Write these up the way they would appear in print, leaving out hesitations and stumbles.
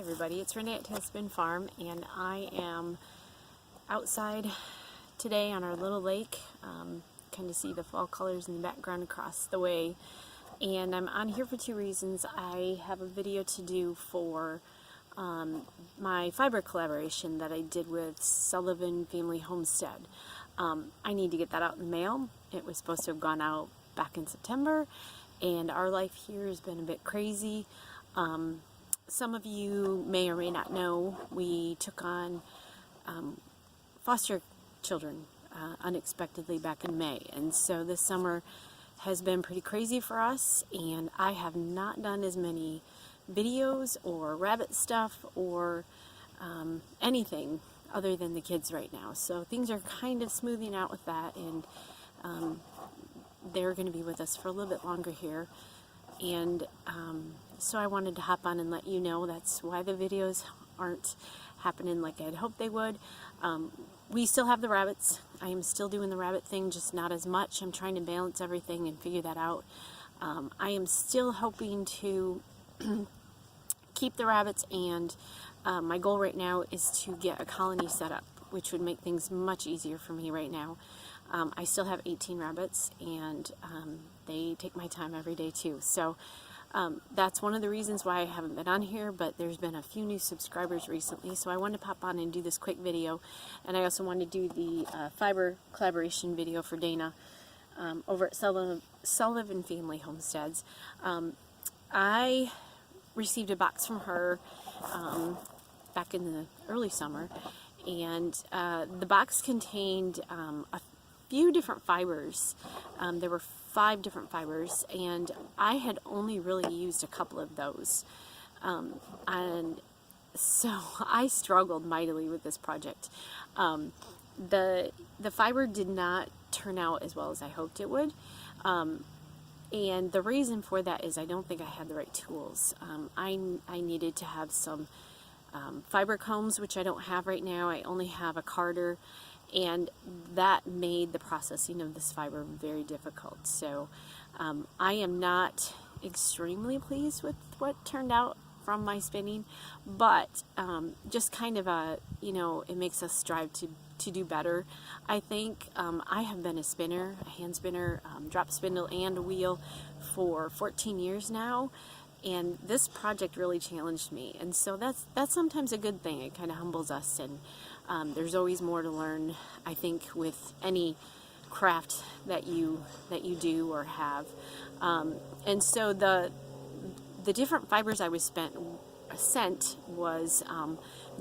everybody, it's Renee at Sullivan Farm, and I am outside today on our little lake. Kind of see the fall colors in the background across the way, and I'm on here for two reasons. I have a video to do for my fiber collaboration that I did with Sullivan Family Homestead. I need to get that out in the mail. It was supposed to have gone out back in September, and our life here has been a bit crazy. Some of you may or may not know we took on foster children unexpectedly back in May, and so this summer has been pretty crazy for us, and I have not done as many videos or rabbit stuff or anything other than the kids right now. So things are kind of smoothing out with that, and they're going to be with us for a little bit longer here. And so I wanted to hop on and let you know that's why the videos aren't happening like I'd hoped they would. We still have the rabbits. I am still doing the rabbit thing, just not as much. I'm trying to balance everything and figure that out. I am still hoping to keep the rabbits, and my goal right now is to get a colony set up, which would make things much easier for me right now. I still have 18 rabbits, and they take my time every day too. So that's one of the reasons why I haven't been on here, but there's been a few new subscribers recently, so I wanted to pop on and do this quick video. And I also wanted to do the fiber collaboration video for Dana over at Sullivan Family Homesteads. I received a box from her back in the early summer, and the box contained a few different fibers. There were 5 different fibers, and I had only really used a couple of those, and so I struggled mightily with this project. The fiber did not turn out as well as I hoped it would, and the reason for that is I don't think I had the right tools. I needed to have some fiber combs, which I don't have right now. I only have a carder, and that made the processing of this fiber very difficult. So I am not extremely pleased with what turned out from my spinning, but just kind of a, it makes us strive to do better. I think I have been a spinner, a hand spinner, drop spindle and a wheel for 14 years now, and this project really challenged me, and so that's sometimes a good thing. It kind of humbles us, and there's always more to learn, I think, with any craft that you do or have. And so the different fibers I was sent was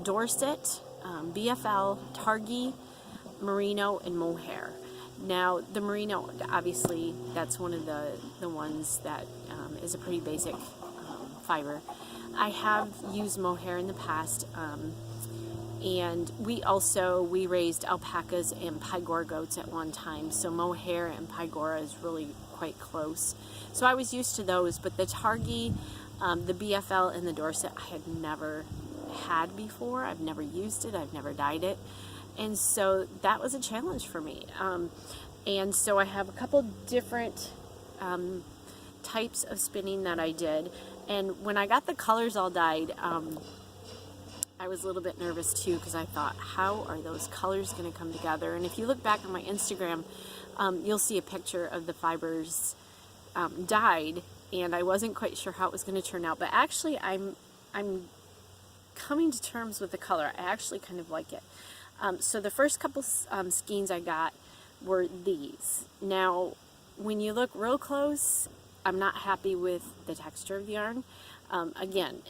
Dorset, BFL, Targhee, Merino, and Mohair. Now the Merino, obviously, that's one of the ones that is a pretty basic fiber. I have used Mohair in the past, and we raised alpacas and Pygora goats at one time, so Mohair and Pygora is really quite close. So I was used to those, but the Targhee, the BFL, and the Dorset I had never had before. I've never used it, I've never dyed it, and so that was a challenge for me. And so I have a couple different types of spinning that I did, and when I got the colors all dyed, I was a little bit nervous too, because I thought, how are those colors going to come together? And if you look back on my Instagram, you'll see a picture of the fibers dyed, and I wasn't quite sure how it was going to turn out, but actually I'm coming to terms with the color. I actually kind of like it. So the first couple skeins I got were these. Now when you look real close, I'm not happy with the texture of the yarn. Again,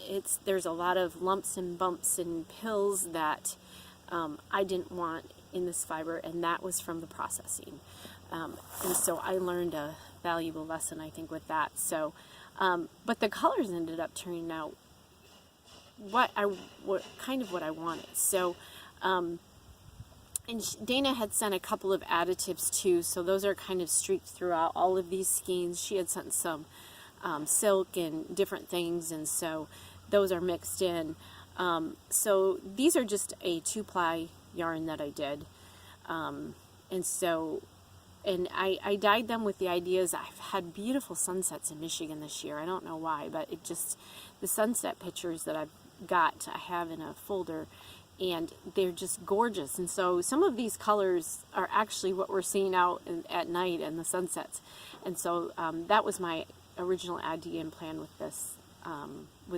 there's a lot of lumps and bumps and pills that I didn't want in this fiber, and that was from the processing. And so I learned a valuable lesson, I think, with that. So, but the colors ended up turning out kind of what I wanted. So, and Dana had sent a couple of additives too, so those are kind of streaked throughout all of these skeins. She had sent some silk and different things, and so those are mixed in. So these are just a 2-ply yarn that I did, and I dyed them with the ideas. I've had beautiful sunsets in Michigan this year. I don't know why, but the sunset pictures that I've I have in a folder, and they're just gorgeous. And so some of these colors are actually what we're seeing out at night and the sunsets. And so that was my original idea and plan with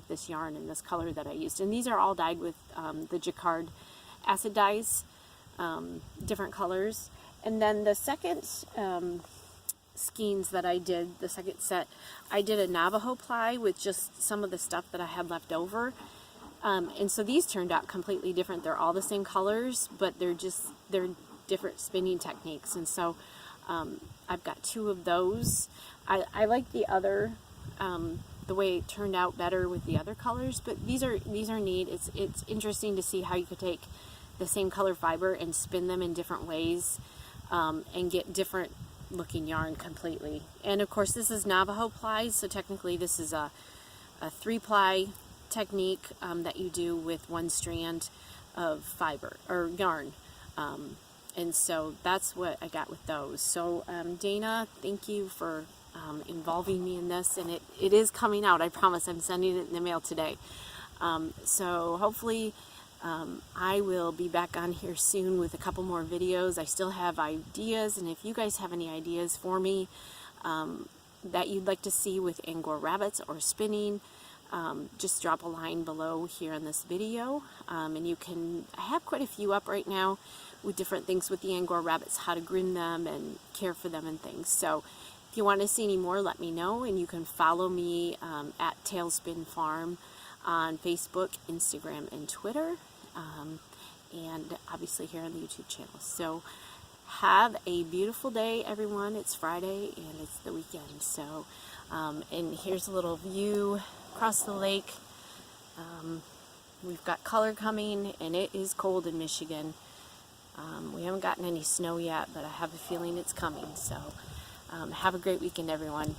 this yarn and this color that I used. And these are all dyed with the Jacquard acid dyes, different colors. And then the second skeins that I did, the second set, I did a Navajo ply with just some of the stuff that I had left over. And so these turned out completely different. They're all the same colors, but they're different spinning techniques. And so I've got 2 of those. I like the other, the way it turned out better with the other colors, but these are neat. It's interesting to see how you could take the same color fiber and spin them in different ways, and get different looking yarn completely. And of course this is Navajo plies, so technically this is a 3-ply technique that you do with 1 strand of fiber or yarn, and so that's what I got with those. So Dana, thank you for involving me in this, and it is coming out. I promise. I'm sending it in the mail today, so hopefully I will be back on here soon with a couple more videos. I still have ideas, and if you guys have any ideas for me that you'd like to see with Angora rabbits or spinning, just drop a line below here on this video, and I have quite a few up right now with different things with the Angora rabbits, how to groom them and care for them and things. So if you want to see any more, let me know, and you can follow me at Tailspin Farm on Facebook, Instagram, and Twitter, and obviously here on the YouTube channel. So have a beautiful day, everyone. It's Friday and it's the weekend. So and here's a little view across the lake. We've got color coming, and it is cold in Michigan. We haven't gotten any snow yet, but I have a feeling it's coming. So have a great weekend, everyone.